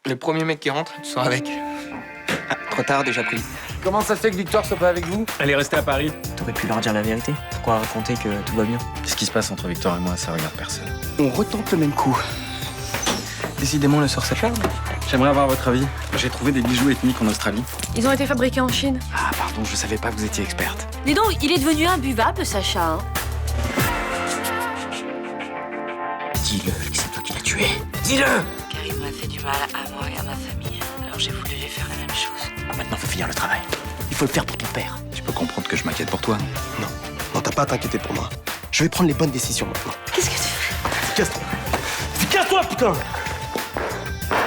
Le premier mec qui rentre, tu sors avec. Ah, trop tard, déjà pris. Comment ça se fait que Victoire soit pas avec vous? Elle est restée à Paris. T'aurais pu leur dire la vérité. Pourquoi raconter que tout va bien? Ce qui se passe entre Victor et moi, ça regarde personne. On retente le même coup. Décidément, le sort s'acharne. J'aimerais avoir votre avis. J'ai trouvé des bijoux ethniques en Australie. Ils ont été fabriqués en Chine. Ah, pardon, je savais pas que vous étiez experte. Dis donc, il est devenu imbuvable, Sacha. Hein. Dis-le que c'est toi qui l'as tué. Dis-le! Karim m'a fait du mal à moi et à ma famille. Alors j'ai voulu lui faire la même chose. Maintenant, faut finir le travail. Il faut le faire pour ton père. Tu peux comprendre que je m'inquiète pour toi, non? Non, t'as pas à t'inquiéter pour moi. Je vais prendre les bonnes décisions maintenant. Qu'est-ce que tu fais? Casse-toi! Casse-toi, putain!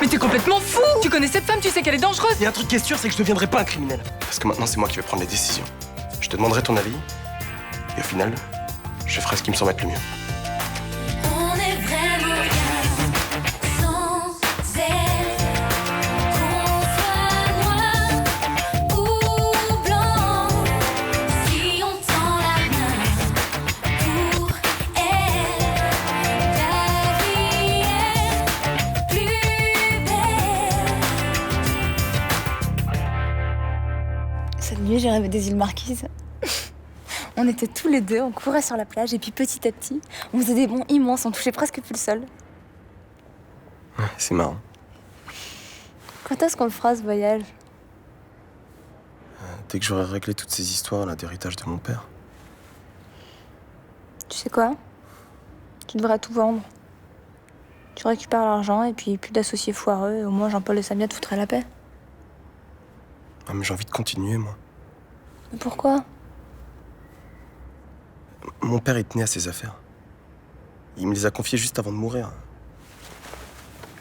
Mais t'es complètement fou! Tu connais cette femme, tu sais qu'elle est dangereuse! Il y a un truc qui est sûr, c'est que je deviendrai pas un criminel. Parce que maintenant, c'est moi qui vais prendre les décisions. Je te demanderai ton avis. Et au final, je ferai ce qui me semble être le mieux. On est vraiment bien sans elle. Qu'on soit noir ou blanc, si on tend la main pour elle, la vie est plus belle. Cette nuit, j'ai rêvé des îles Marquises. On était tous les deux, on courait sur la plage et puis petit à petit, on faisait des bonds immenses, on touchait presque plus le sol. Ouais, c'est marrant. Quand est-ce qu'on le fera ce voyage? Dès que j'aurai réglé toutes ces histoires là d'héritage de mon père. Tu sais quoi? Tu devrais tout vendre. Tu récupères l'argent et puis plus d'associés foireux, et au moins Jean-Paul et Samia te foutraient la paix. Ah, mais j'ai envie de continuer, moi. Mais pourquoi? Mon père, il tenait à ses affaires. Il me les a confiées juste avant de mourir.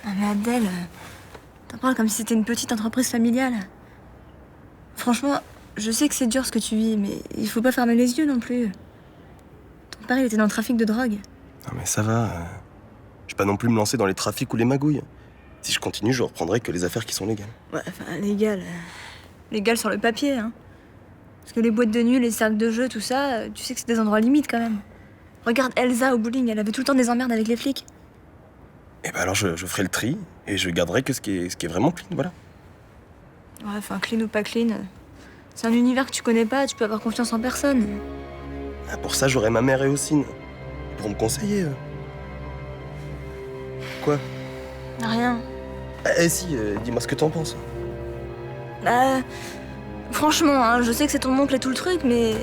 Ah mais Abdel, t'en parles comme si c'était une petite entreprise familiale. Franchement, je sais que c'est dur ce que tu vis, mais il faut pas fermer les yeux non plus. Ton père, il était dans le trafic de drogue. Non mais ça va. Je vais pas non plus me lancer dans les trafics ou les magouilles. Si je continue, je reprendrai que les affaires qui sont légales. Ouais, enfin, légal. Légal sur le papier, hein. Parce que les boîtes de nuit, les cercles de jeu, tout ça, tu sais que c'est des endroits limites quand même. Regarde Elsa au bowling, elle avait tout le temps des emmerdes avec les flics. Et ben alors je ferai le tri et je garderai que ce qui est vraiment clean, voilà. Ouais, enfin, clean ou pas clean, c'est un univers que tu connais pas, tu peux avoir confiance en personne. Ah, pour ça, j'aurai ma mère et Ossine. Ils pourront me conseiller, eux. Quoi? Rien. Si, dis-moi ce que t'en penses. Bah, franchement, hein, je sais que c'est ton oncle et tout le truc, mais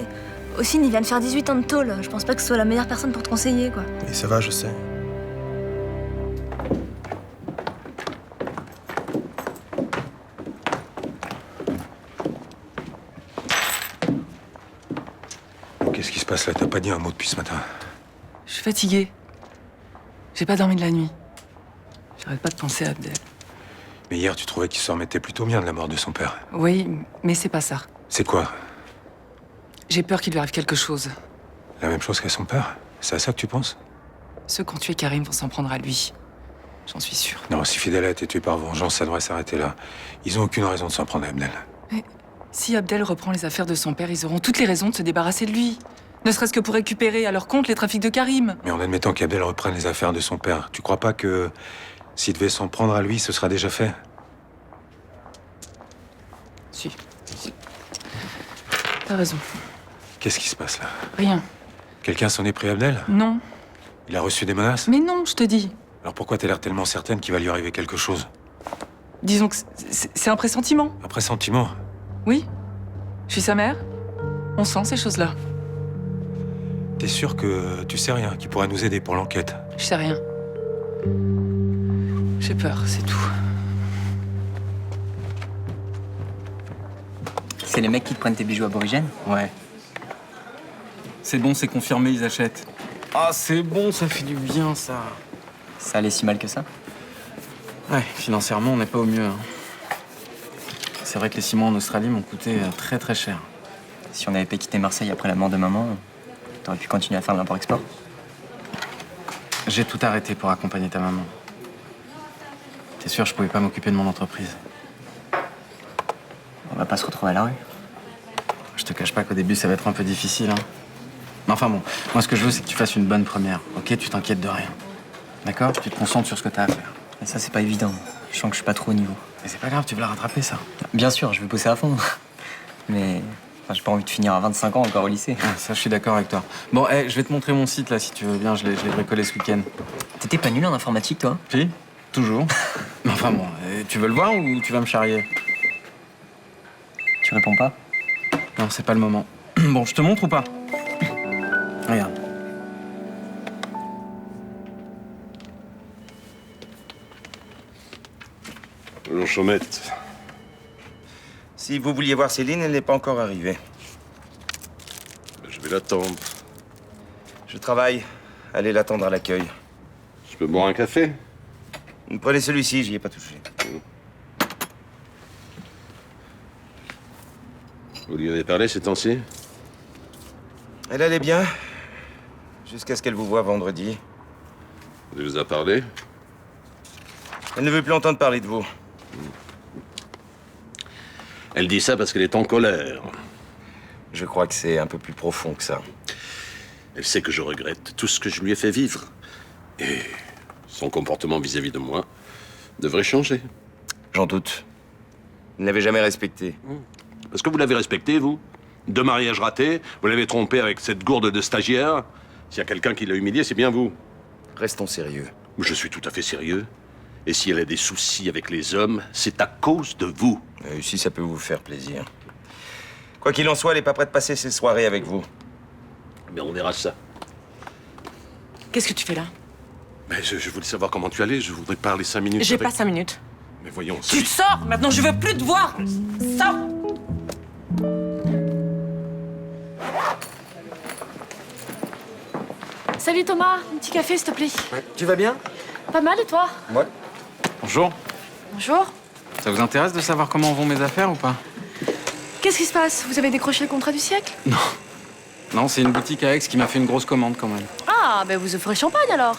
Ossine, il vient de faire 18 ans de tôle. Je pense pas que ce soit la meilleure personne pour te conseiller, quoi. Et ça va, je sais. Qu'est-ce qui se passe là? T'as pas dit un mot depuis ce matin. Je suis fatiguée. J'ai pas dormi de la nuit. J'arrête pas de penser à Abdel. Mais hier, tu trouvais qu'il se remettait plutôt bien de la mort de son père. Oui, mais c'est pas ça. C'est quoi? J'ai peur qu'il lui arrive quelque chose. La même chose qu'à son père? C'est à ça que tu penses? Ceux qui ont tué Karim vont s'en prendre à lui. J'en suis sûre. Non, si Fidel a été tué par vengeance, ça devrait s'arrêter là. Ils ont aucune raison de s'en prendre à Abdel. Mais si Abdel reprend les affaires de son père, ils auront toutes les raisons de se débarrasser de lui. Ne serait-ce que pour récupérer à leur compte les trafics de Karim. Mais en admettant qu'Abdel reprenne les affaires de son père, tu crois pas que s'il devait s'en prendre à lui, ce sera déjà fait? Si. T'as raison. Qu'est-ce qui se passe là? Rien. Quelqu'un s'en est pris à Abdel? Non. Il a reçu des menaces? Mais non, je te dis. Alors pourquoi t'as l'air tellement certaine qu'il va lui arriver quelque chose? Disons que c'est un pressentiment. Un pressentiment? Oui. Je suis sa mère. On sent ces choses-là. T'es sûr que tu sais rien qui pourrait nous aider pour l'enquête? Je sais rien. J'ai peur, c'est tout. C'est les mecs qui te prennent tes bijoux aborigènes? Ouais. C'est bon, c'est confirmé, ils achètent. Ah, c'est bon, ça fait du bien, ça. Ça allait si mal que ça? Ouais, financièrement, on n'est pas au mieux. Hein. C'est vrai que les 6 mois en Australie m'ont coûté très très cher. Si on avait pas quitté Marseille après la mort de maman, t'aurais pu continuer à faire de l'import-export? J'ai tout arrêté pour accompagner ta maman. T'es sûr, je pouvais pas m'occuper de mon entreprise. On va pas se retrouver à la rue. Je te cache pas qu'au début, ça va être un peu difficile. Hein. Mais enfin bon, moi ce que je veux, c'est que tu fasses une bonne première. Ok, tu t'inquiètes de rien. D'accord? Tu te concentres sur ce que t'as à faire. Et ça, c'est pas évident. Je sens que je suis pas trop au niveau. Mais c'est pas grave, tu vas la rattraper, ça. Bien sûr, je veux bosser à fond. Mais enfin, j'ai pas envie de finir à 25 ans encore au lycée. Ah, ça, je suis d'accord avec toi. Bon, je vais te montrer mon site, là, si tu veux bien. Je l'ai bricolé ce week-end. T'étais pas nul en informatique, toi? Si, toujours. Mais enfin bon, tu veux le voir ou tu vas me charrier? Tu réponds pas? Non, c'est pas le moment. Bon, je te montre ou pas? Regarde. Bonjour, Chaumette. Si vous vouliez voir Céline, elle n'est pas encore arrivée. Je vais l'attendre. Je travaille. Allez l'attendre à l'accueil. Je peux boire un café? Prenez celui-ci, j'y ai pas touché. Vous lui avez parlé ces temps-ci? Elle allait bien, jusqu'à ce qu'elle vous voie vendredi. Elle vous a parlé? Elle ne veut plus entendre parler de vous. Elle dit ça parce qu'elle est en colère. Je crois que c'est un peu plus profond que ça. Elle sait que je regrette tout ce que je lui ai fait vivre. Et son comportement vis-à-vis de moi devrait changer. J'en doute. Vous ne l'avez jamais respecté. Parce que vous l'avez respecté, vous? 2 mariages ratés, vous l'avez trompé avec cette gourde de stagiaire. S'il y a quelqu'un qui l'a humilié, c'est bien vous. Restons sérieux. Je suis tout à fait sérieux. Et si elle a des soucis avec les hommes, c'est à cause de vous. Si ça peut vous faire plaisir. Quoi qu'il en soit, elle n'est pas prête de passer ses soirées avec vous. Mais on verra ça. Qu'est-ce que tu fais là? Mais je voulais savoir comment tu allais. Je voudrais parler 5 minutes. J'ai avec... pas 5 minutes. Mais voyons. Tu te sors! Maintenant, je veux plus te voir! Sors! Salut Thomas, un petit café s'il te plaît. Tu vas bien? Pas mal et toi? Ouais. Bonjour. Bonjour. Ça vous intéresse de savoir comment vont mes affaires ou pas? Qu'est-ce qui se passe? Vous avez décroché le contrat du siècle? Non. Non, c'est une boutique à Aix qui m'a fait une grosse commande quand même. Ah, ben vous offrez champagne alors.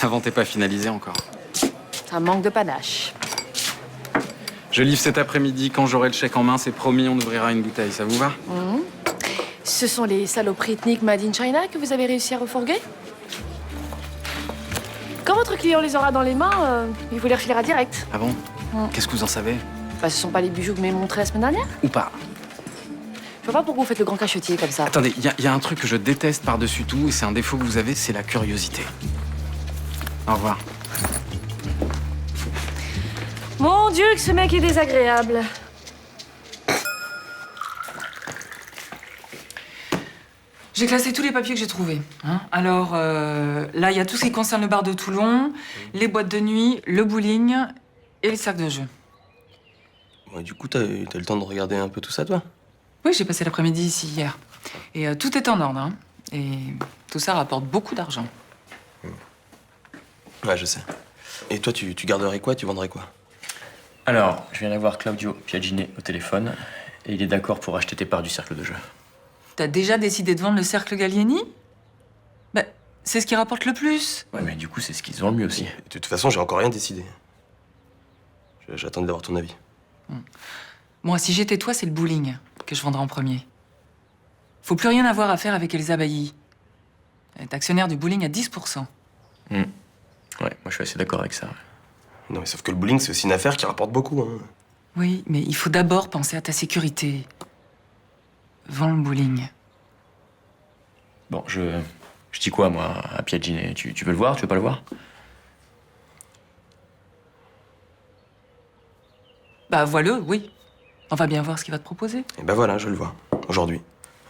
La vente n'est pas finalisée encore. Ça manque de panache. Je livre cet après-midi. Quand j'aurai le chèque en main, c'est promis, on ouvrira une bouteille. Ça vous va? Ce sont les saloperies ethniques Made in China que vous avez réussi à refourguer? Quand votre client les aura dans les mains, il vous les refilera direct. Ah bon? Qu'est-ce que vous en savez? Bah, ce sont pas les bijoux que vous m'avez montrés la semaine dernière? Ou pas? Je vois pas pourquoi vous faites le grand cachetier comme ça. Attendez, il y a un truc que je déteste par-dessus tout, et c'est un défaut que vous avez, c'est la curiosité. Au revoir. Mon Dieu, que ce mec est désagréable. J'ai classé tous les papiers que j'ai trouvés. Alors, là, il y a tout ce qui concerne le bar de Toulon, les boîtes de nuit, le bowling et les sacs de jeu. Ouais, du coup, t'as eu le temps de regarder un peu tout ça, toi? Oui, j'ai passé l'après-midi ici hier. Et tout est en ordre, hein. Et tout ça rapporte beaucoup d'argent. Ouais, je sais. Et toi, tu garderais quoi? Tu vendrais quoi? Alors, je viens d'avoir Claudio Piagginé au téléphone et il est d'accord pour acheter tes parts du cercle de jeu. T'as déjà décidé de vendre le cercle Gallieni? Bah, c'est ce qui rapporte le plus. Ouais, mais du coup, c'est ce qu'ils ont le mieux aussi. De toute façon, j'ai encore rien décidé. J'attends d'avoir ton avis. Moi, si j'étais toi, c'est le bowling que je vendrais en premier. Faut plus rien avoir à faire avec Elsa Bailly. Elle est actionnaire du bowling à 10%. Ouais, moi je suis assez d'accord avec ça. Non, mais sauf que le bowling, c'est aussi une affaire qui rapporte beaucoup, hein. Oui, mais il faut d'abord penser à ta sécurité. Vends le bowling. Bon, je dis quoi, moi, à Piagginé? Tu veux le voir? Tu veux pas le voir? Bah, vois-le, oui. On va bien voir ce qu'il va te proposer. Et ben voilà, je le vois. Aujourd'hui.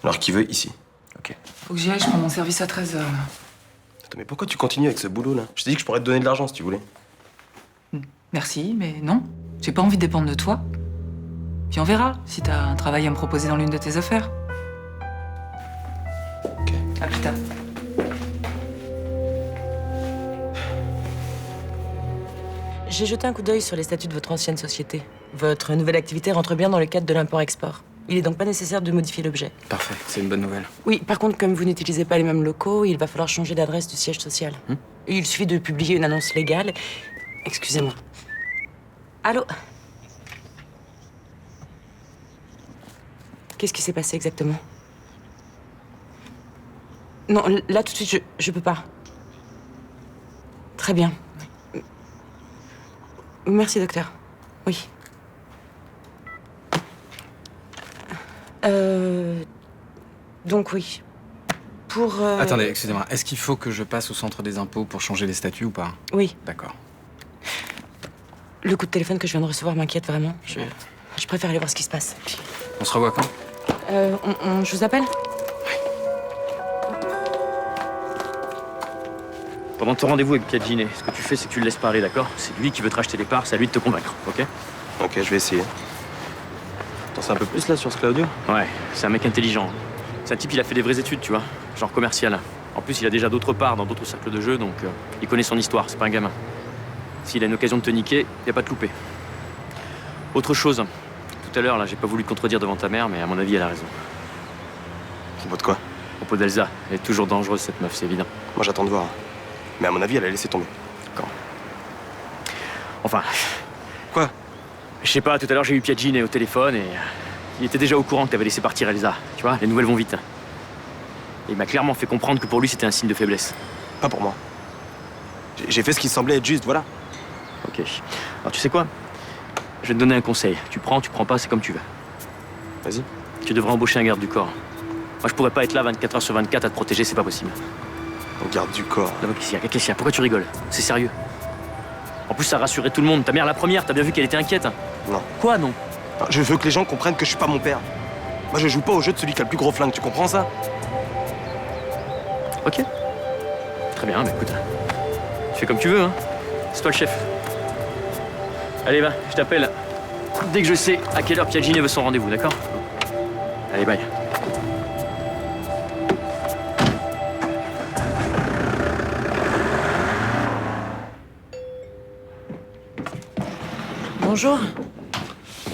Alors qui veut, ici. Ok. Faut que j'y aille, je prends mon service à 13h. Attends, mais pourquoi tu continues avec ce boulot-là? Je t'ai dit que je pourrais te donner de l'argent si tu voulais. Merci, mais non. J'ai pas envie de dépendre de toi. Puis on verra si t'as un travail à me proposer dans l'une de tes affaires. Ok. À plus tard. J'ai jeté un coup d'œil sur les statuts de votre ancienne société. Votre nouvelle activité rentre bien dans le cadre de l'import-export. Il est donc pas nécessaire de modifier l'objet. Parfait, c'est une bonne nouvelle. Oui, par contre, comme vous n'utilisez pas les mêmes locaux, il va falloir changer d'adresse du siège social. Il suffit de publier une annonce légale. Excusez-moi. Allô? Qu'est-ce qui s'est passé exactement? Non, là tout de suite, je peux pas. Très bien. Merci, docteur. Oui. Donc oui. Pour... Attendez, excusez-moi. Est-ce qu'il faut que je passe au centre des impôts pour changer les statuts ou pas? Oui. D'accord. Le coup de téléphone que je viens de recevoir m'inquiète vraiment. Je préfère aller voir ce qui se passe. On se revoit quand? Je vous appelle? Pendant ton rendez-vous avec Piagginé, ce que tu fais, c'est que tu le laisses parler, d'accord? C'est lui qui veut te racheter les parts, c'est à lui de te convaincre, ok? Ok, je vais essayer. T'en sais un peu plus là sur ce Claudio? Ouais, c'est un mec intelligent. C'est un type, il a fait des vraies études, tu vois, genre commercial. En plus, il a déjà d'autres parts dans d'autres cercles de jeu, donc il connaît son histoire, c'est pas un gamin. S'il a une occasion de te niquer, y a pas de loupé. Autre chose, tout à l'heure, là, j'ai pas voulu te contredire devant ta mère, mais à mon avis, elle a raison. À propos de quoi? À propos d'Elsa, elle est toujours dangereuse, cette meuf, c'est évident. Moi, j'attends de voir. Mais à mon avis, elle a laissé tomber. D'accord. Enfin... Quoi? Je sais pas, tout à l'heure, j'ai eu Piagginé au téléphone et... il était déjà au courant que t'avais laissé partir Elsa. Tu vois, les nouvelles vont vite. Et il m'a clairement fait comprendre que pour lui, c'était un signe de faiblesse. Pas pour moi. J'ai fait ce qui semblait être juste, voilà. Ok. Alors, tu sais quoi? Je vais te donner un conseil. Tu prends pas, c'est comme tu veux. Vas-y. Tu devrais embaucher un garde du corps. Moi, je pourrais pas être là 24 heures sur 24 à te protéger, c'est pas possible. Un garde du corps. Là, qu'est-ce qu'il y a? Pourquoi tu rigoles? C'est sérieux. En plus, ça rassurait tout le monde. Ta mère, la première, t'as bien vu qu'elle était inquiète. Non. Quoi, non? Je veux que les gens comprennent que je suis pas mon père. Moi, je joue pas au jeu de celui qui a le plus gros flingue, tu comprends ça? Ok. Très bien, bah écoute. Tu fais comme tu veux, hein. C'est toi le chef. Allez, va, je t'appelle dès que je sais à quelle heure Piagginé veut son rendez-vous, d'accord? Allez, bye. Bonjour.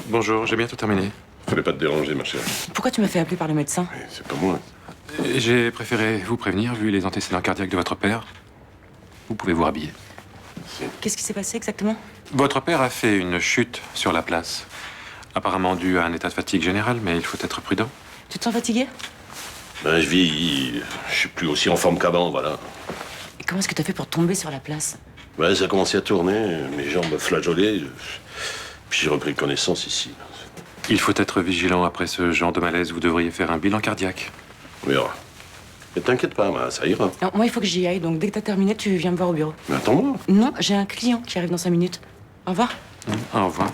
Bonjour, j'ai bientôt terminé. Fallait pas te déranger, ma chère. Pourquoi tu m'as fait appeler par le médecin? C'est pas moi. J'ai préféré vous prévenir, vu les antécédents cardiaques de votre père. Vous pouvez vous rhabiller. Qu'est-ce qui s'est passé exactement? Votre père a fait une chute sur la place. Apparemment due à un état de fatigue général, mais il faut être prudent. Tu te sens fatigué? Ben, je vieillis. Je suis plus aussi en forme qu'avant, voilà. Et comment est-ce que t'as fait pour tomber sur la place? Ouais, ça a commencé à tourner, mes jambes flageolaient. Puis j'ai repris connaissance ici. Il faut être vigilant après ce genre de malaise. Vous devriez faire un bilan cardiaque. On verra. Mais t'inquiète pas, ça ira. Non, moi, il faut que j'y aille, donc dès que t'as terminé, tu viens me voir au bureau. Mais attends-moi. Non, j'ai un client qui arrive dans 5 minutes. Au revoir. Au revoir.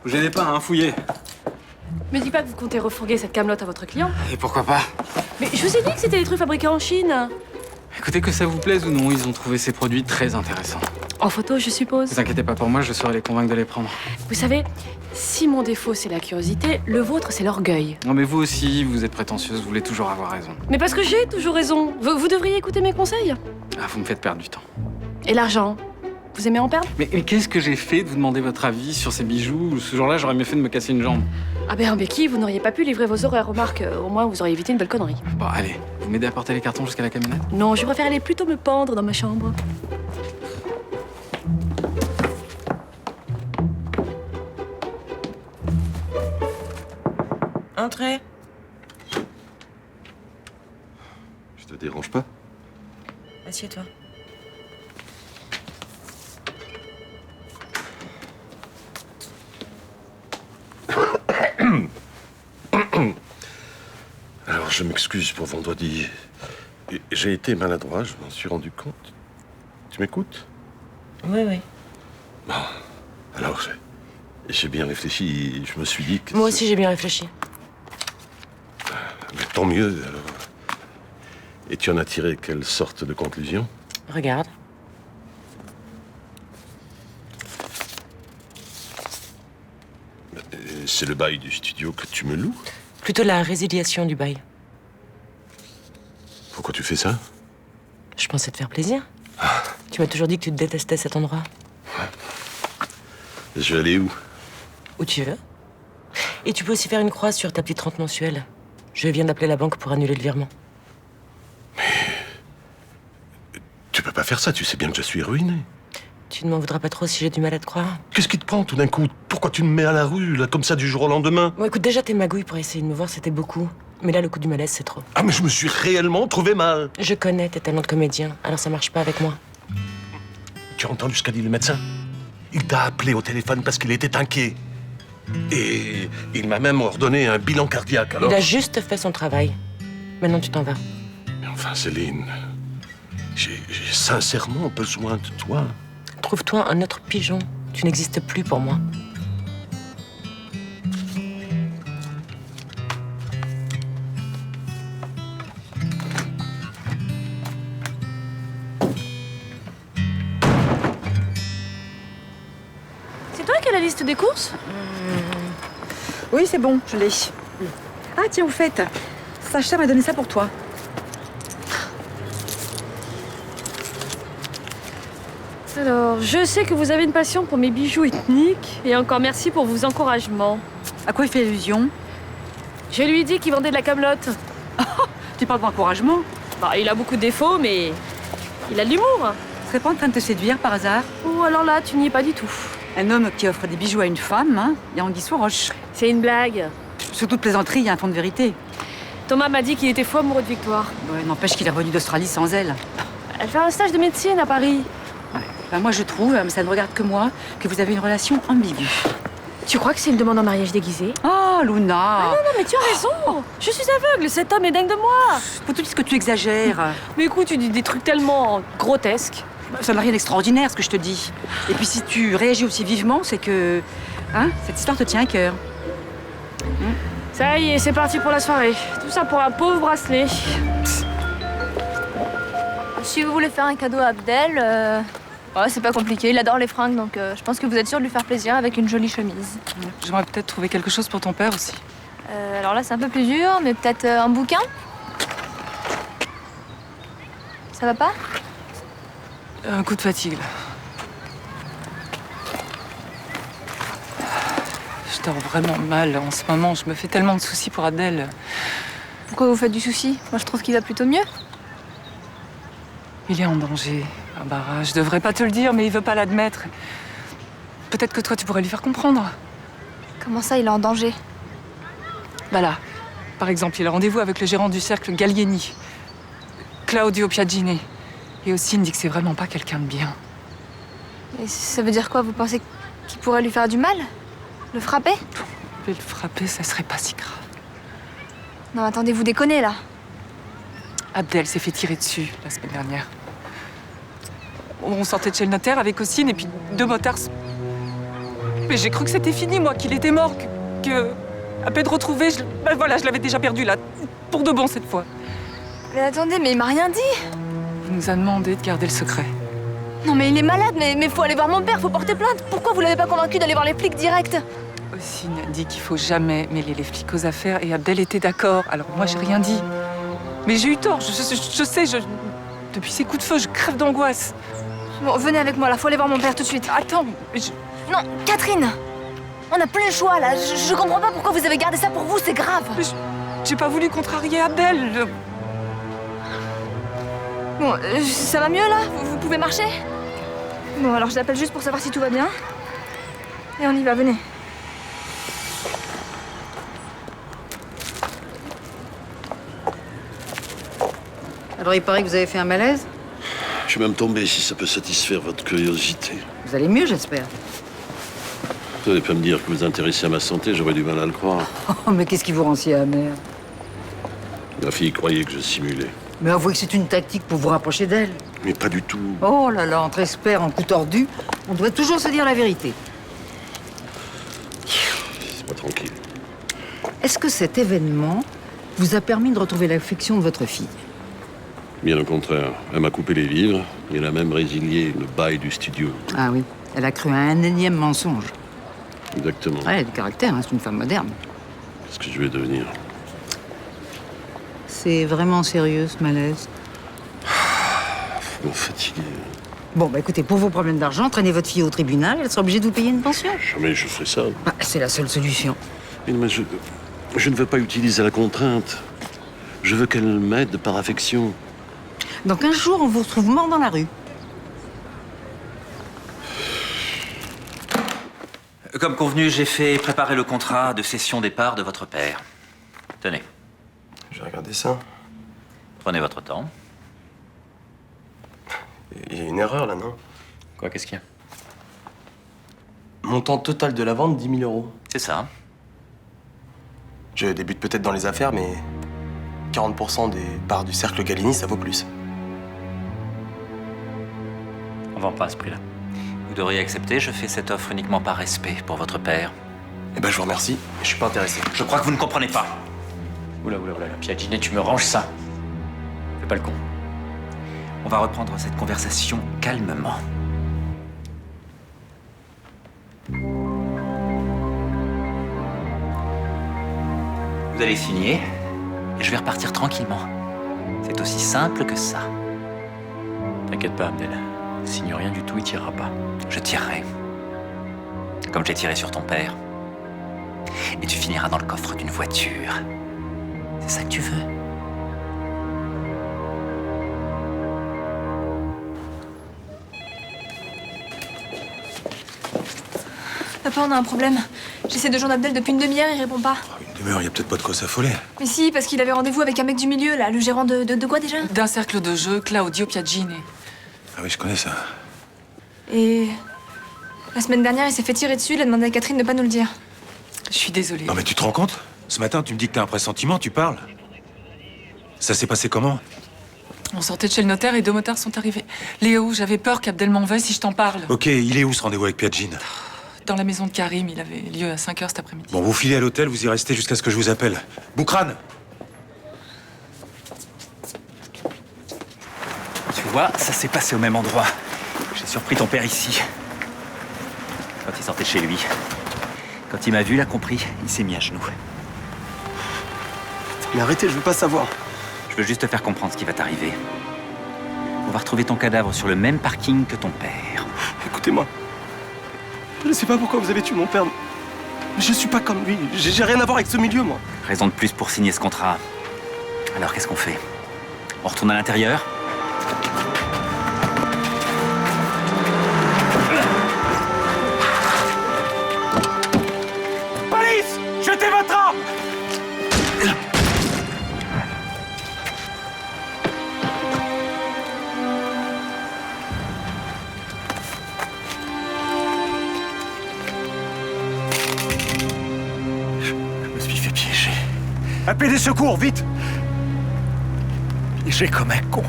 Vous gênez pas, hein, fouillez. Me dis pas que vous comptez refourguer cette camelote à votre client. Et pourquoi pas? Mais je vous ai dit que c'était des trucs fabriqués en Chine. Écoutez, que ça vous plaise ou non, ils ont trouvé ces produits très intéressants. En photo, je suppose. Ne vous inquiétez pas pour moi, je saurai les convaincre de les prendre. Vous savez, si mon défaut c'est la curiosité, le vôtre c'est l'orgueil. Non mais vous aussi, vous êtes prétentieuse, vous voulez toujours avoir raison. Mais parce que j'ai toujours raison. Vous devriez écouter mes conseils. Ah, vous me faites perdre du temps. Et l'argent, vous aimez en perdre? Mais qu'est-ce que j'ai fait de vous demander votre avis sur ces bijoux? Ce jour-là, j'aurais mieux fait de me casser une jambe. Ah ben, Becky, vous n'auriez pas pu livrer vos horaires. Remarque, au moins vous auriez évité une belle connerie. Bon, allez, vous m'aidez à porter les cartons jusqu'à la camionnette? Non, je préfère aller plutôt me pendre dans ma chambre. Entrez. Je te dérange pas? Assieds-toi. Alors, je m'excuse pour vendredi. J'ai été maladroit, je m'en suis rendu compte. Tu m'écoutes? Oui, oui. Bon, alors j'ai bien réfléchi et je me suis dit que... Moi aussi, j'ai bien réfléchi. Mais tant mieux, alors. Et tu en as tiré quelle sorte de conclusion? Regarde. C'est le bail du studio que tu me loues? Plutôt la résiliation du bail. Pourquoi tu fais ça? Je pensais te faire plaisir. Tu m'as toujours dit que tu détestais cet endroit. Ouais. Je vais aller où? Où tu veux. Et tu peux aussi faire une croix sur ta petite rente mensuelle. Je viens d'appeler la banque pour annuler le virement. Tu peux pas faire ça, tu sais bien que je suis ruiné. Tu ne m'en voudras pas trop si j'ai du mal à te croire. Qu'est-ce qui te prend tout d'un coup? Pourquoi tu me mets à la rue, là, comme ça, du jour au lendemain? Bon, écoute, déjà tes magouilles pour essayer de me voir, c'était beaucoup. Mais là, le coup du malaise, c'est trop. Ah, mais je me suis réellement trouvé mal. Je connais tes talents de comédien, alors ça marche pas avec moi. Tu as entendu ce qu'a dit le médecin? Il t'a appelé au téléphone parce qu'il était inquiet. Et il m'a même ordonné un bilan cardiaque, alors... Il a juste fait son travail. Maintenant, tu t'en vas. Mais enfin, Céline, j'ai sincèrement besoin de toi. Trouve-toi un autre pigeon. Tu n'existes plus pour moi. C'est toi qui as la liste des courses? Oui, c'est bon, je l'ai. Ah, tiens, au fait, Sacha m'a donné ça pour toi. Alors, je sais que vous avez une passion pour mes bijoux ethniques, et encore merci pour vos encouragements. À quoi il fait allusion? Je lui ai dit qu'il vendait de la camelote. Tu parles d'encouragement? Bah, il a beaucoup de défauts, mais il a de l'humour. Tu serais pas en train de te séduire par hasard? Ou alors là, tu n'y es pas du tout. Un homme qui offre des bijoux à une femme, hein, il y a anguille sous roche. C'est une blague. Sur toute plaisanterie, il y a un fond de vérité. Thomas m'a dit qu'il était fou amoureux de Victoire. Ouais, n'empêche qu'il est revenu d'Australie sans elle. Elle fait un stage de médecine à Paris. Ouais. Ben, moi, je trouve, mais ça ne regarde que moi, que vous avez une relation ambiguë. Tu crois que c'est une demande en mariage déguisée? Oh, Luna! Ah non, non, mais tu as raison! Je suis aveugle, cet homme est dingue de moi! Faut tout dire que tu exagères. Mais écoute, tu dis des trucs tellement grotesques. Ça n'a rien d'extraordinaire, ce que je te dis. Et puis si tu réagis aussi vivement, c'est que... Hein, cette histoire te tient à cœur. Ça y est, c'est parti pour la soirée. Tout ça pour un pauvre bracelet. Si vous voulez faire un cadeau à Abdel, ouais, c'est pas compliqué, il adore les fringues, donc je pense que vous êtes sûr de lui faire plaisir avec une jolie chemise. J'aimerais peut-être trouver quelque chose pour ton père aussi. Alors là, c'est un peu plus dur, mais peut-être un bouquin? Ça va pas? Un coup de fatigue, là. Je dors vraiment mal en ce moment. Je me fais tellement de soucis pour Abdel. Pourquoi vous faites du souci? Moi, je trouve qu'il va plutôt mieux. Il est en danger. Ah bah, je devrais pas te le dire, mais il veut pas l'admettre. Peut-être que toi, tu pourrais lui faire comprendre. Comment ça, il est en danger? Bah là, par exemple, il a rendez-vous avec le gérant du cercle Gallieni, Claudio Piaggini. Et aussi, il me dit que c'est vraiment pas quelqu'un de bien. Et ça veut dire quoi? Vous pensez qu'il pourrait lui faire du mal? Le frapper? Mais le frapper, ça serait pas si grave. Non, attendez, vous déconnez, là. Abdel s'est fait tirer dessus la semaine dernière. On sortait de chez le notaire avec Ossine et puis 2 motards. Mais j'ai cru que c'était fini, moi, qu'il était mort, que à peine retrouvé, ben voilà, je l'avais déjà perdu, là, pour de bon cette fois. Mais attendez, mais il m'a rien dit. Il nous a demandé de garder le secret. Non, mais il est malade, mais faut aller voir mon père, faut porter plainte. Pourquoi vous l'avez pas convaincu d'aller voir les flics direct? Ossine a dit qu'il faut jamais mêler les flics aux affaires et Abdel était d'accord. Alors moi, j'ai rien dit. Mais j'ai eu tort, je sais, depuis ces coups de feu, je crève d'angoisse. Bon, venez avec moi, là, faut aller voir mon père tout de suite. Attends, Non, Catherine! On n'a plus le choix, là. Je comprends pas pourquoi vous avez gardé ça pour vous, c'est grave. J'ai pas voulu contrarier Abdel. Bon, ça va mieux, là? Vous pouvez marcher? Bon, alors je l'appelle juste pour savoir si tout va bien. Et on y va, venez. Alors, il paraît que vous avez fait un malaise? Je suis même tombé, si ça peut satisfaire votre curiosité. Vous allez mieux, j'espère. Vous n'allez pas me dire que vous vous intéressez à ma santé, j'aurais du mal à le croire. Oh, mais qu'est-ce qui vous rend si amer? Ma fille croyait que je simulais. Mais avouez que c'est une tactique pour vous rapprocher d'elle. Mais pas du tout. Oh là là, entre experts en coup tordu, on doit toujours se dire la vérité. Laisse-moi tranquille. Est-ce que cet événement vous a permis de retrouver l'affection de votre fille? Bien au contraire. Elle m'a coupé les vivres et elle a même résilié le bail du studio. Ah oui, elle a cru à un énième mensonge. Exactement. Ouais, elle a du caractère, hein, c'est une femme moderne. Qu'est-ce que je vais devenir? C'est vraiment sérieux, ce malaise. Vous me fatiguez. Bon, bah écoutez, pour vos problèmes d'argent, traînez votre fille au tribunal, elle sera obligée de vous payer une pension. Jamais je ferai ça. Bah, c'est la seule solution. Mais je ne veux pas utiliser la contrainte. Je veux qu'elle m'aide par affection. Dans 15 jours, on vous retrouve mort dans la rue. Comme convenu, j'ai fait préparer le contrat de cession des parts de votre père. Tenez. J'ai regardé ça. Prenez votre temps. Il y a une erreur là, non? Quoi, qu'est-ce qu'il y a? Montant total de la vente, 10 000 euros. C'est ça. Je débute peut-être dans les affaires, mais 40% des parts du cercle Galini, ça vaut plus. On vend pas à ce prix-là. Vous devriez accepter, je fais cette offre uniquement par respect pour votre père. Eh ben, je vous remercie, je suis pas intéressé. Je crois que vous ne comprenez pas. Oula, Piagine, tu me ranges ça. Fais pas le con. On va reprendre cette conversation calmement. Vous allez signer et je vais repartir tranquillement. C'est aussi simple que ça. T'inquiète pas, Abdel. Signe rien du tout, il tirera pas. Je tirerai. Comme j'ai tiré sur ton père. Et tu finiras dans le coffre d'une voiture. C'est ça que tu veux? Papa, on a un problème. J'essaie de joindre Abdel depuis une demi-heure, il répond pas. Une demi-heure, y a peut-être pas de quoi s'affoler. Mais si, parce qu'il avait rendez-vous avec un mec du milieu, là, le gérant de quoi déjà? D'un cercle de jeu, Claudio Piagini. Ah oui, je connais ça. Et la semaine dernière, il s'est fait tirer dessus, il a demandé à Catherine de pas nous le dire. Je suis désolée. Non mais tu te rends compte? Ce matin, tu me dis que t'as un pressentiment, tu parles. Ça s'est passé comment? On sortait de chez le notaire et 2 motards sont arrivés. Léo, j'avais peur qu'Abdel m'en veuille si je t'en parle. Ok, il est où ce rendez-vous avec Piagine? Dans la maison de Karim, il avait lieu à 5 h cet après-midi. Bon, vous filez à l'hôtel, vous y restez jusqu'à ce que je vous appelle. Boukrane! Tu vois, ça s'est passé au même endroit. J'ai surpris ton père ici. Quand il sortait de chez lui. Quand il m'a vu, il a compris, il s'est mis à genoux. Mais arrêtez, je veux pas savoir. Je veux juste te faire comprendre ce qui va t'arriver. On va retrouver ton cadavre sur le même parking que ton père. Écoutez-moi. Je ne sais pas pourquoi vous avez tué mon père. Je suis pas comme lui. J'ai rien à voir avec ce milieu, moi. Raison de plus pour signer ce contrat. Alors qu'est-ce qu'on fait? On retourne à l'intérieur? Police! Jetez votre arme! Je me suis fait piéger. Appelez des secours, vite! Piégé comme un con.